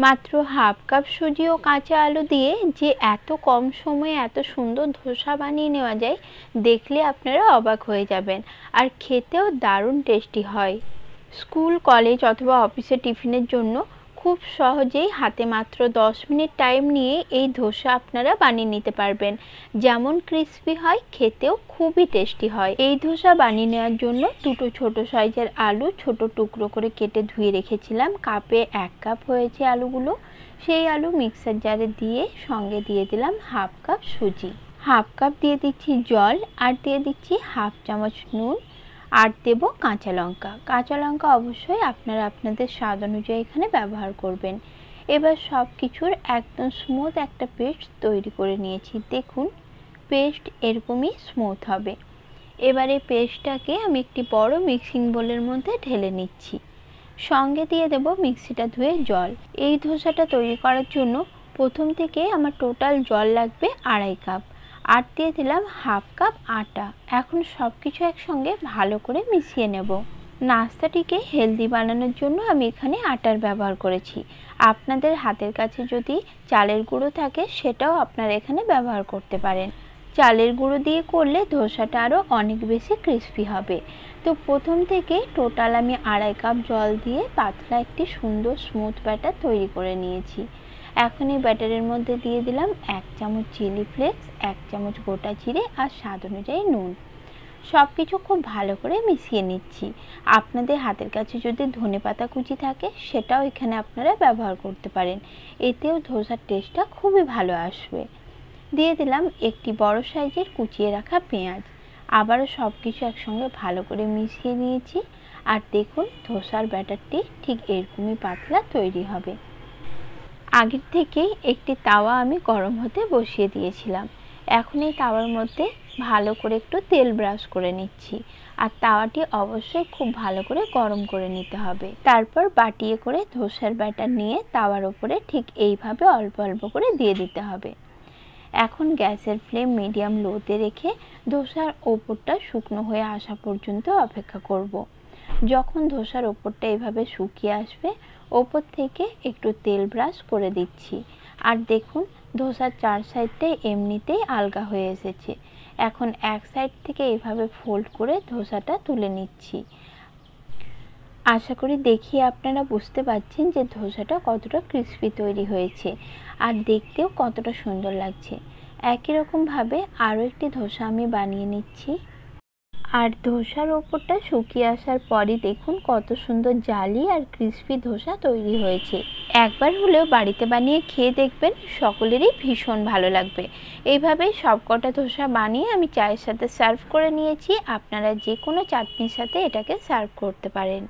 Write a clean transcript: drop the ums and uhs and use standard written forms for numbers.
মাত্র half cup সুজি ও কাঁচা আলু দিয়ে যে এত কম সময়ে এত সুন্দর ধোসা বানিয়ে নেওয়া যায়, দেখলে আপনারা অবাক হয়ে যাবেন। আর খেতেও দারুণ টেস্টি হয়। স্কুল, কলেজ অথবা অফিসে টিফিনের জন্য খুব সহজেই হাতে মাত্র 10 মিনিট টাইম নিয়ে এই ধোসা আপনারা বানিয়ে নিতে পারবেন। যেমন ক্রিস্পি হয়, খেতেও খুবই টেস্টি হয়। এই ধোসা বানিয়ে নেওয়ার জন্য দুটো ছোট সাইজের আলু ছোট টুকরো করে কেটে ধুয়ে রেখেছিলাম। কাপে 1 কাপ হয়েছে আলুগুলো। সেই আলু মিক্সার জারে দিয়ে সঙ্গে দিয়ে দিলাম হাফ কাপ সুজি, হাফ কাপ দিয়ে দিচ্ছি জল, আর দিয়ে দিচ্ছি হাফ চামচ নুন, আর দেব কাঁচা লঙ্কা। কাঁচা লঙ্কা অবশ্যই আপনারা আপনাদের স্বাদ অনুযায়ী এখানে ব্যবহার করবেন। এবার সব কিছুর একদম স্মুথ একটা পেস্ট তৈরি করে নিয়েছি। দেখুন, পেস্ট এরকমই স্মুথ হবে। এবার এই পেস্টটাকে আমি একটি বড় মিক্সিং বোলের মধ্যে ঢেলে নিচ্ছি। সঙ্গে দিয়ে দেব মিক্সিটা ধুয়ে জল। এই ধোসাটা তৈরি করার জন্য প্রথম থেকে আমার টোটাল জল লাগবে 2.5 কাপ, আর দিয়ে দিলাম হাফ কাপ আটা। এখন সব কিছু একসঙ্গে ভালো করে মিশিয়ে নেব। নাস্তাটিকে হেলদি বানানোর জন্য আমি এখানে আটার ব্যবহার করেছি। আপনাদের হাতের কাছে যদি চালের গুঁড়ো থাকে, সেটাও আপনারা এখানে ব্যবহার করতে পারেন। চালের গুঁড়ো দিয়ে করলে ধোসাটা আরও অনেক বেশি ক্রিস্পি হবে। তো প্রথম থেকে টোটাল আমি 2.5 কাপ জল দিয়ে পাতলা একটি সুন্দর স্মুথ ব্যাটার তৈরি করে নিয়েছি। এখন এই ব্যাটারের মধ্যে দিয়ে দিলাম 1 চামচ চিলি ফ্লেক্স, 1 চামচ গোটা জিরে, আর স্বাদ অনুযায়ী নুন। সব কিছু খুব ভালো করে মিশিয়ে নিচ্ছি। আপনাদের হাতের কাছে যদি ধনেপাতা কুচি থাকে, সেটাও এখানে আপনারা ব্যবহার করতে পারেন। এতেও ধোসার টেস্টটা খুবই ভালো আসবে। দিয়ে দিলাম একটি বড় সাইজের কুচিয়ে রাখা পেঁয়াজ। আবারও সব কিছু একসঙ্গে ভালো করে মিশিয়ে নিয়েছি। আর দেখুন, ধোসার ব্যাটারটি ঠিক এরকমই পাতলা তৈরি হবে। আগের থেকেই একটি তাওয়া আমি গরম হতে বসিয়ে দিয়েছিলাম। এখন এই তাওয়ার মধ্যে ভালো করে একটু তেল ব্রাশ করে নিচ্ছি। আর তাওয়াটি অবশ্যই খুব ভালো করে গরম করে নিতে হবে। তারপর বাটিয়ে করে ধোসার ব্যাটার নিয়ে তাওয়ার উপরে ঠিক এইভাবে অল্প অল্প করে দিয়ে দিতে হবে। এখন গ্যাসের ফ্লেম মিডিয়াম লোতে রেখে ধোসার ওপরটা শুকনো হয়ে আসা পর্যন্ত অপেক্ষা করব। যখন ধোসার ওপরটা এভাবে শুকিয়ে আসবে, ওপর থেকে একটু তেল ব্রাশ করে দিচ্ছি। আর দেখুন, ধোসার 4 সাইডটাই এমনিতেই আলগা হয়ে এসেছে। এখন এক সাইড থেকে এভাবে ফোল্ড করে ধোসাটা তুলে নিচ্ছি। আশা করি দেখিয়ে আপনারা বুঝতে পারছেন যে ধোসাটা কতটা ক্রিস্পি তৈরি হয়েছে, আর দেখতেও কতটা সুন্দর লাগছে। একই রকমভাবে আরও একটি ধোসা আমি বানিয়ে নিচ্ছি। আর ধোসার ওপরটা শুকিয়ে আসার পরই দেখুন কত সুন্দর জালি আর ক্রিস্পি ধোসা তৈরি হয়েছে। একবার হলেও বাড়িতে বানিয়ে খেয়ে দেখবেন, সকলেরই ভীষণ ভালো লাগবে। এইভাবেই সবকটা ধোসা বানিয়ে আমি চায়ের সাথে সার্ভ করে নিয়েছি। আপনারা যে কোনো চাটনির সাথে এটাকে সার্ভ করতে পারেন।